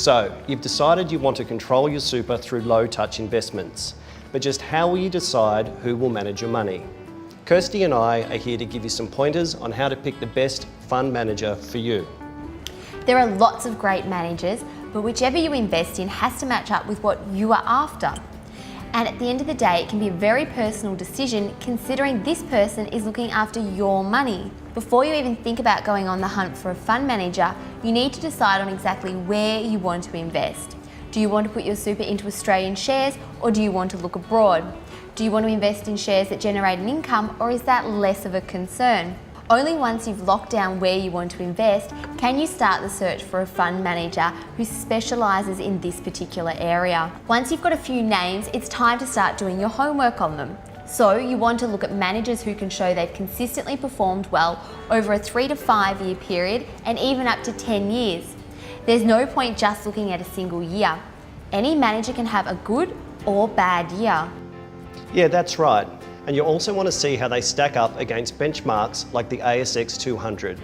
So, you've decided you want to control your super through low-touch investments, but just how will you decide who will manage your money? Kirstie and I are here to give you some pointers on how to pick the best fund manager for you. There are lots of great managers, but whichever you invest in has to match up with what you are after. And at the end of the day, it can be a very personal decision considering this person is looking after your money. Before you even think about going on the hunt for a fund manager, you need to decide on exactly where you want to invest. Do you want to put your super into Australian shares, or do you want to look abroad? Do you want to invest in shares that generate an income, or is that less of a concern? Only once you've locked down where you want to invest can you start the search for a fund manager who specialises in this particular area. Once you've got a few names, it's time to start doing your homework on them. So you want to look at managers who can show they've consistently performed well over a 3 to 5 year period and even up to 10 years. There's no point just looking at a single year. Any manager can have a good or bad year. Yeah, that's right. And you also want to see how they stack up against benchmarks like the ASX 200.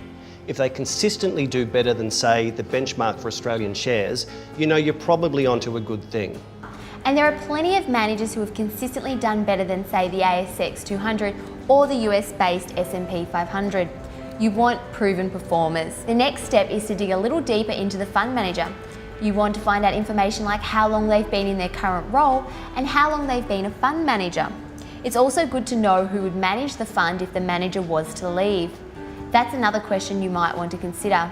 If they consistently do better than, say, the benchmark for Australian shares, you know you're probably onto a good thing. And there are plenty of managers who have consistently done better than, say, the ASX 200 or the US-based S&P 500. You want proven performers. The next step is to dig a little deeper into the fund manager. You want to find out information like how long they've been in their current role and how long they've been a fund manager. It's also good to know who would manage the fund if the manager was to leave. That's another question you might want to consider.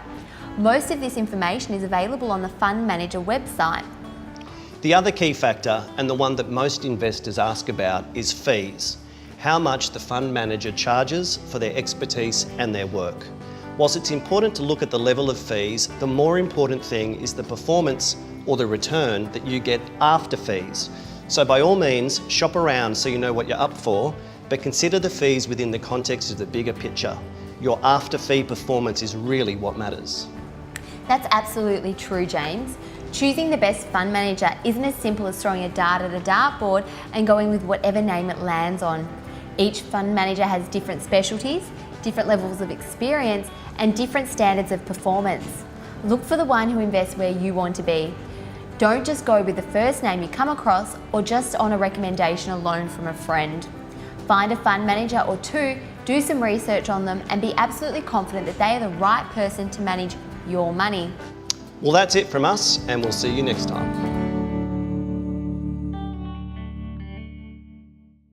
Most of this information is available on the fund manager website. The other key factor, and the one that most investors ask about, is fees. How much the fund manager charges for their expertise and their work. Whilst it's important to look at the level of fees, the more important thing is the performance or the return that you get after fees. So by all means, shop around so you know what you're up for, but consider the fees within the context of the bigger picture. Your after-fee performance is really what matters. That's absolutely true, James. Choosing the best fund manager isn't as simple as throwing a dart at a dartboard and going with whatever name it lands on. Each fund manager has different specialties, different levels of experience, and different standards of performance. Look for the one who invests where you want to be. Don't just go with the first name you come across or just on a recommendation alone from a friend. Find a fund manager or two, do some research on them, and be absolutely confident that they are the right person to manage your money. Well, that's it from us, and we'll see you next time.